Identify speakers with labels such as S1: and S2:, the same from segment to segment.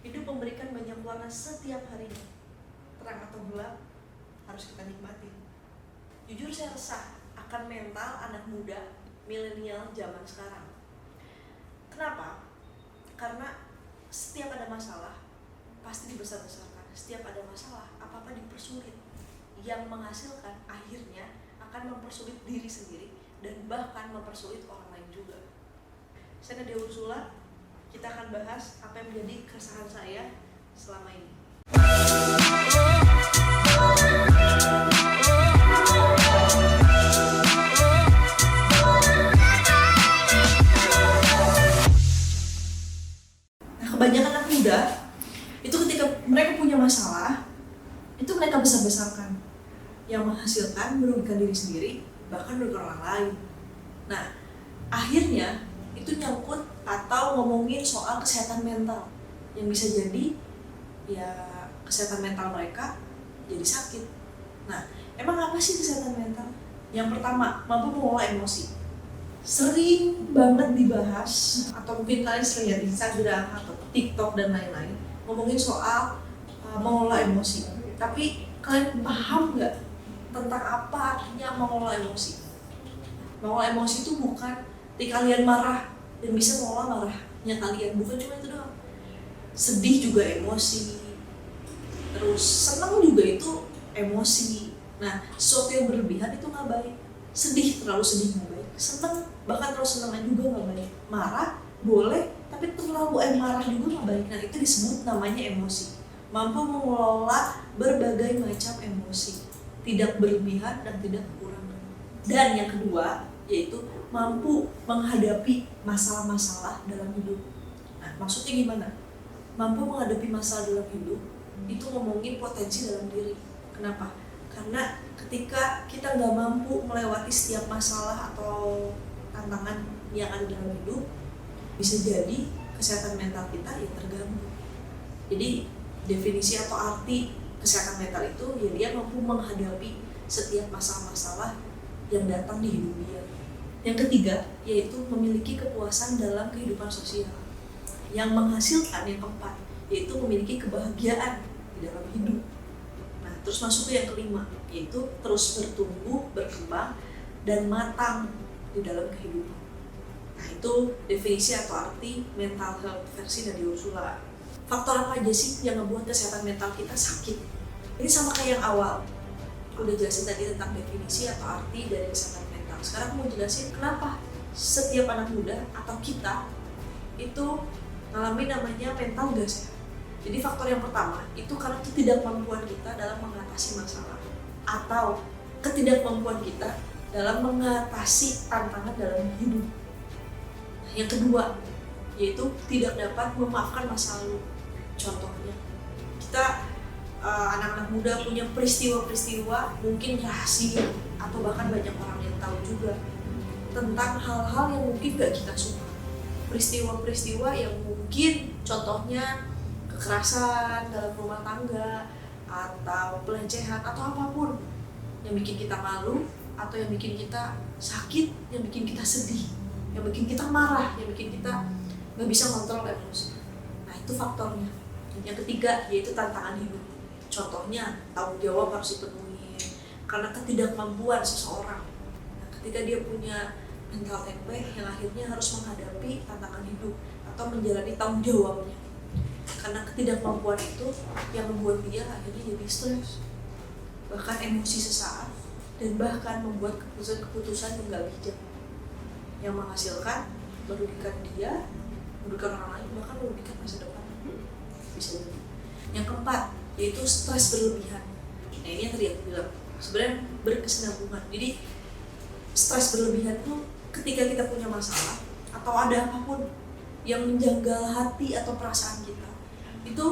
S1: Hidup memberikan banyak warna setiap harinya. Terang atau gelap, harus kita nikmati. Jujur saya resah akan mental anak muda, milenial zaman sekarang. Kenapa? Karena setiap ada masalah, pasti dibesar-besarkan. Setiap ada masalah, apa-apa dipersulit. Yang menghasilkan akhirnya akan mempersulit diri sendiri dan bahkan mempersulit orang lain juga. Saya Nadia Ursula, kita akan bahas apa yang menjadi keresahan saya selama ini. Nah, kebanyakan anak muda itu ketika mereka punya masalah, itu mereka besar-besarkan, yang menghasilkan merugikan diri sendiri, bahkan merugikan orang lain. Nah, akhirnya itu nyangkut atau ngomongin soal kesehatan mental yang bisa jadi ya kesehatan mental mereka jadi sakit. Nah, emang apa sih kesehatan mental? Yang pertama, mampu mengelola emosi. Sering banget dibahas, atau mungkin kalian sering lihat di Instagram atau TikTok dan lain-lain, ngomongin soal mengelola emosi. Tapi kalian paham nggak tentang apa artinya mengelola emosi? Mengelola emosi itu bukan ketika kalian marah dan bisa mengelola marahnya kalian, bukan cuma itu doang. Sedih juga emosi, terus senang juga itu emosi. Nah, sesuatu yang berlebihan itu nggak baik. Sedih, terlalu sedih nggak baik. Senang, bahkan terlalu senang juga nggak baik. Marah boleh, tapi terlalu marah juga nggak baik. Nah, itu disebut namanya emosi. Mampu mengelola berbagai macam emosi, tidak berlebihan dan tidak kekurangan. Dan yang kedua, yaitu mampu menghadapi masalah-masalah dalam hidup. Nah, maksudnya gimana? Mampu menghadapi masalah dalam hidup, itu ngomongin potensi dalam diri. Kenapa? Karena ketika kita nggak mampu melewati setiap masalah atau tantangan yang ada dalam hidup, bisa jadi kesehatan mental kita yang terganggu. Jadi definisi atau arti kesehatan mental itu ya dia mampu menghadapi setiap masalah-masalah yang datang di hidup dia. Yang ketiga, yaitu memiliki kepuasan dalam kehidupan sosial. Yang menghasilkan yang keempat, yaitu memiliki kebahagiaan di dalam hidup. Nah, terus masuk ke yang kelima, yaitu terus bertumbuh, berkembang, dan matang di dalam kehidupan. Nah, itu definisi atau arti mental health versi Nadia Ursula. Faktor apa aja sih yang membuat kesehatan mental kita sakit? Ini sama kayak yang awal. Aku udah jelasin tadi tentang definisi atau arti dari kesehatan mental. Sekarang aku mau jelasin kenapa setiap anak muda atau kita itu mengalami namanya mental gak sehat. Jadi faktor yang pertama itu karena ketidakmampuan kita dalam mengatasi masalah atau ketidakmampuan kita dalam mengatasi tantangan dalam hidup. Nah, yang kedua yaitu tidak dapat memaafkan masa lalu. Contohnya kita anak-anak muda punya peristiwa-peristiwa mungkin rahasia atau bahkan banyak orang yang tahu juga tentang hal-hal yang mungkin gak kita suka. Peristiwa-peristiwa yang mungkin contohnya kekerasan dalam rumah tangga atau pelecehan atau apapun yang bikin kita malu atau yang bikin kita sakit, yang bikin kita sedih, yang bikin kita marah, yang bikin kita gak bisa kontrol emosi. Nah, itu faktornya. Yang ketiga yaitu tantangan hidup. Contohnya tanggung jawab harus dipenuhi karena ketidakmampuan seseorang. Nah, ketika dia punya mental tempe yang akhirnya harus menghadapi tantangan hidup atau menjalani tanggung jawabnya. Karena ketidakmampuan itu yang membuat dia akhirnya jadi stres, bahkan emosi sesaat, dan bahkan membuat keputusan-keputusan yang gak bijak yang menghasilkan merugikan dia, merugikan orang lain, bahkan merugikan masa depan. Bisa jadi. Yang keempat yaitu stres berlebihan. Nah, ini yang tadi aku bilang sebenarnya berkesinambungan. Jadi stres berlebihan itu ketika kita punya masalah atau ada apapun yang menjanggal hati atau perasaan kita, itu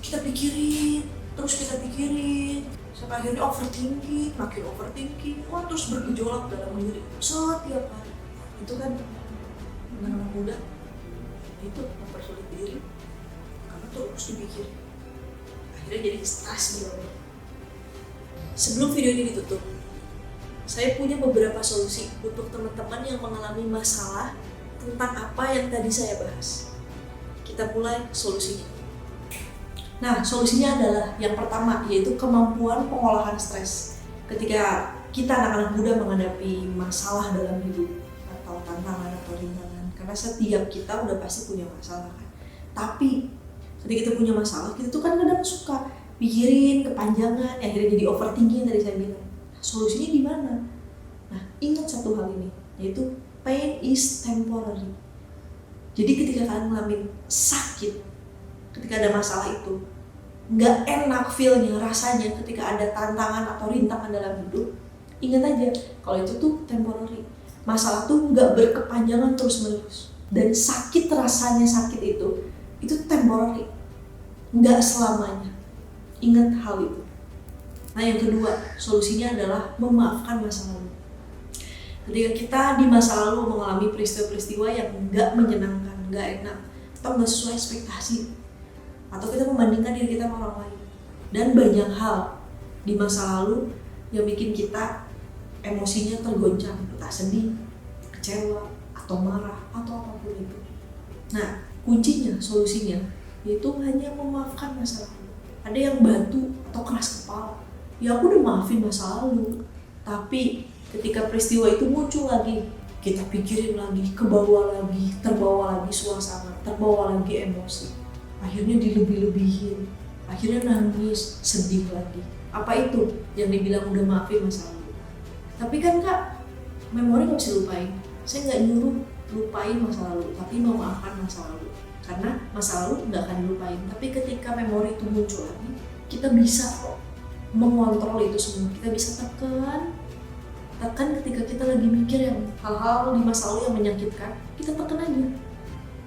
S1: kita pikirin sampai akhirnya overthinking, makin overthinking, terus bergejolak dalam diri setiap hari. Itu kan anak muda itu mempersulit diri karena terus dipikirin, akhirnya jadi stres berlebihan. Sebelum video ini ditutup, saya punya beberapa solusi untuk teman-teman yang mengalami masalah tentang apa yang tadi saya bahas. Kita mulai solusinya. Nah, solusinya adalah yang pertama, yaitu kemampuan pengolahan stres. Ketika kita anak-anak muda menghadapi masalah dalam hidup atau tantangan atau rintangan, karena setiap kita udah pasti punya masalah kan. Tapi ketika kita punya masalah, kita tuh kan kadang suka pikirin kepanjangan, akhirnya jadi overthinking tadi saya bilang. Nah, solusinya di mana? Nah, ingat satu hal ini, yaitu pain is temporary. Jadi ketika kalian ngalamin sakit, ketika ada masalah itu, nggak enak feel-nya, rasanya ketika ada tantangan atau rintangan dalam hidup, ingat aja kalau itu tuh temporary. Masalah tuh nggak berkepanjangan terus-menerus. Dan sakit, rasanya sakit itu temporary, nggak selamanya. Ingat hal itu. Nah, yang kedua, solusinya adalah memaafkan masa lalu. Ketika kita di masa lalu mengalami peristiwa-peristiwa yang nggak menyenangkan, nggak enak, atau nggak sesuai ekspektasi, atau kita membandingkan diri kita sama orang lain, dan banyak hal di masa lalu yang bikin kita emosinya tergoncang, entah sedih, kecewa, atau marah, atau apapun itu. Nah, kuncinya, solusinya, yaitu hanya memaafkan masa lalu. Ada yang batu atau keras kepala, ya aku udah maafin masa lalu, tapi ketika peristiwa itu muncul lagi, kita pikirin lagi, terbawa lagi suasana, terbawa lagi emosi. Akhirnya dilebih-lebihin, akhirnya nangis, sedih lagi. Apa itu yang dibilang udah maafin masa lalu? Tapi kan Kak, memori gak bisa lupain. Saya gak nyuruh lupain masa lalu, tapi memaafkan masa lalu. Karena masa lalu gak akan dilupain. Tapi ketika memori itu muncul lagi, kita bisa kok mengontrol itu semua. Kita bisa tekan ketika kita lagi mikir yang hal-hal di masa lalu yang menyakitkan, kita tekan aja.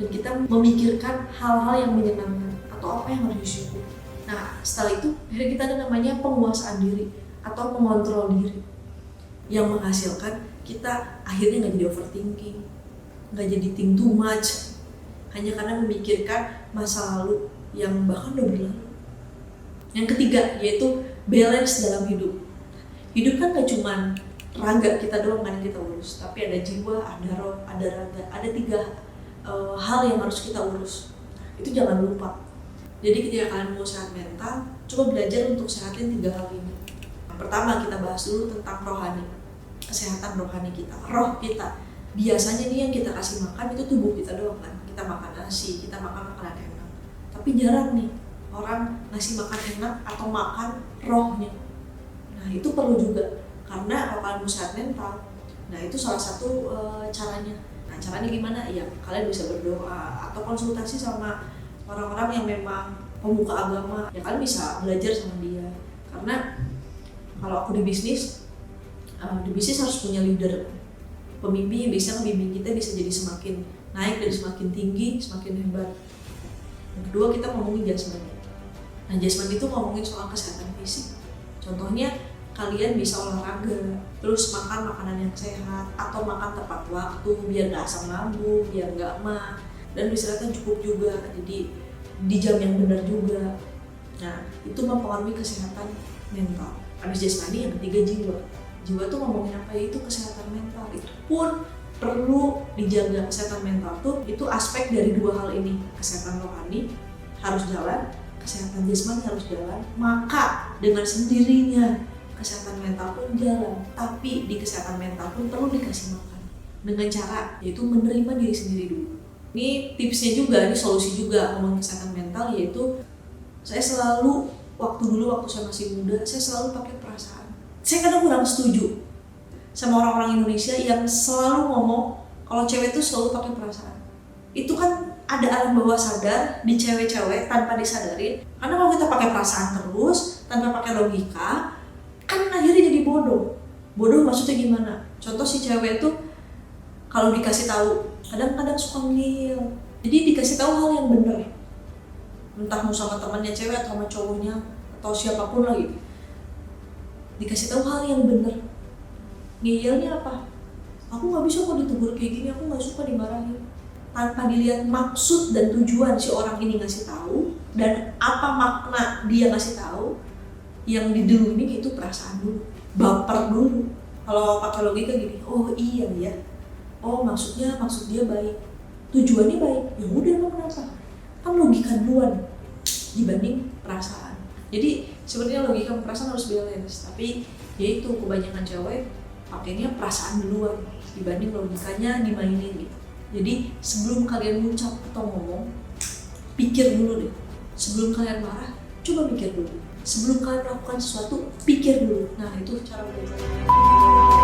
S1: Dan kita memikirkan hal-hal yang menyenangkan atau apa yang harus disyukuri. Nah, setelah itu akhirnya kita ada namanya penguasaan diri atau mengontrol diri, yang menghasilkan kita akhirnya nggak jadi overthinking, nggak jadi think too much, hanya karena memikirkan masa lalu yang bahkan udah berlalu. Yang ketiga, yaitu balance dalam hidup. Hidup kan gak cuman raga kita doang kan yang kita urus, tapi ada jiwa, ada roh, ada raga, ada 3 hal yang harus kita urus. Itu jangan lupa. Jadi ketika kalian mau sehat mental, coba belajar untuk sehatin 3 hal ini. Yang pertama, kita bahas dulu tentang rohani, kesehatan rohani kita, roh kita. Biasanya nih yang kita kasih makan itu tubuh kita doang kan. Kita makan nasi, kita makan makanan enak. Tapi jarang nih orang ngasih makan enak atau makan rohnya. Nah, itu perlu juga. Karena kalau kalian mau sehat mental, nah itu salah satu caranya. Nah, caranya gimana? Ya kalian bisa berdoa atau konsultasi sama orang-orang yang memang pemuka agama. Ya kalian bisa belajar sama dia. Karena kalau aku di bisnis harus punya leader, pemimpin yang bisa ngebimbing kita bisa jadi semakin naik dan semakin tinggi, semakin hebat. Yang kedua, kita ngomongin jasmani. Nah, jasmani itu ngomongin soal kesehatan fisik. Contohnya, kalian bisa olahraga, terus makan makanan yang sehat, atau makan tepat waktu biar gak asam lambung, biar gak mah, dan istirahatnya cukup juga, jadi di jam yang benar juga. Nah, itu mempengaruhi kesehatan mental. Habis jasmani, yang ketiga jiwa. Jiwa tuh ngomongin apa? Itu kesehatan mental. Itu pun perlu dijaga. Kesehatan mental tuh itu aspek dari 2 hal ini. Kesehatan rohani harus jalan, kesehatan jasmani harus jalan. Maka dengan sendirinya kesehatan mental pun jalan. Tapi di kesehatan mental pun perlu dikasih makan. Dengan cara yaitu menerima diri sendiri dulu. Ini tipsnya juga, ini solusi juga ngomongin kesehatan mental, yaitu saya selalu waktu saya masih muda, saya selalu pakai perasaan. Saya kadang kurang setuju sama orang-orang Indonesia yang selalu ngomong kalau cewek itu selalu pakai perasaan. Itu kan ada alam bawah sadar di cewek-cewek tanpa disadarin. Karena kalau kita pakai perasaan terus, tanpa pakai logika, kan akhirnya jadi bodoh. Bodoh maksudnya gimana? Contoh si cewek itu kalau dikasih tahu, kadang-kadang suka ngeyel. Jadi dikasih tahu hal yang benar. Entah mau sama temannya cewek atau sama cowoknya atau siapapun lagi. Dikasih tahu hal yang benar. Ngeyelnya apa? Aku nggak bisa kok ditegur kayak gini, aku nggak suka dimarahin. Tanpa dilihat maksud dan tujuan si orang ini ngasih tahu dan apa makna dia ngasih tahu, yang diduluin itu perasaan dulu, baper dulu. Kalau pakai logika gini, oh iya ya, oh maksud dia baik, tujuannya baik, ya udah emang kenapa? Kan logika duluan. dibanding perasaan. Jadi sebenarnya logika perasaan harus balance, tapi yaitu kebanyakan cewek pakainya perasaan duluan dibanding logikanya dimainin gitu. Jadi sebelum kalian ngucap atau ngomong, pikir dulu deh. Sebelum kalian marah, coba mikir dulu. Sebelum kalian melakukan sesuatu, pikir dulu. Nah, itu cara belajar.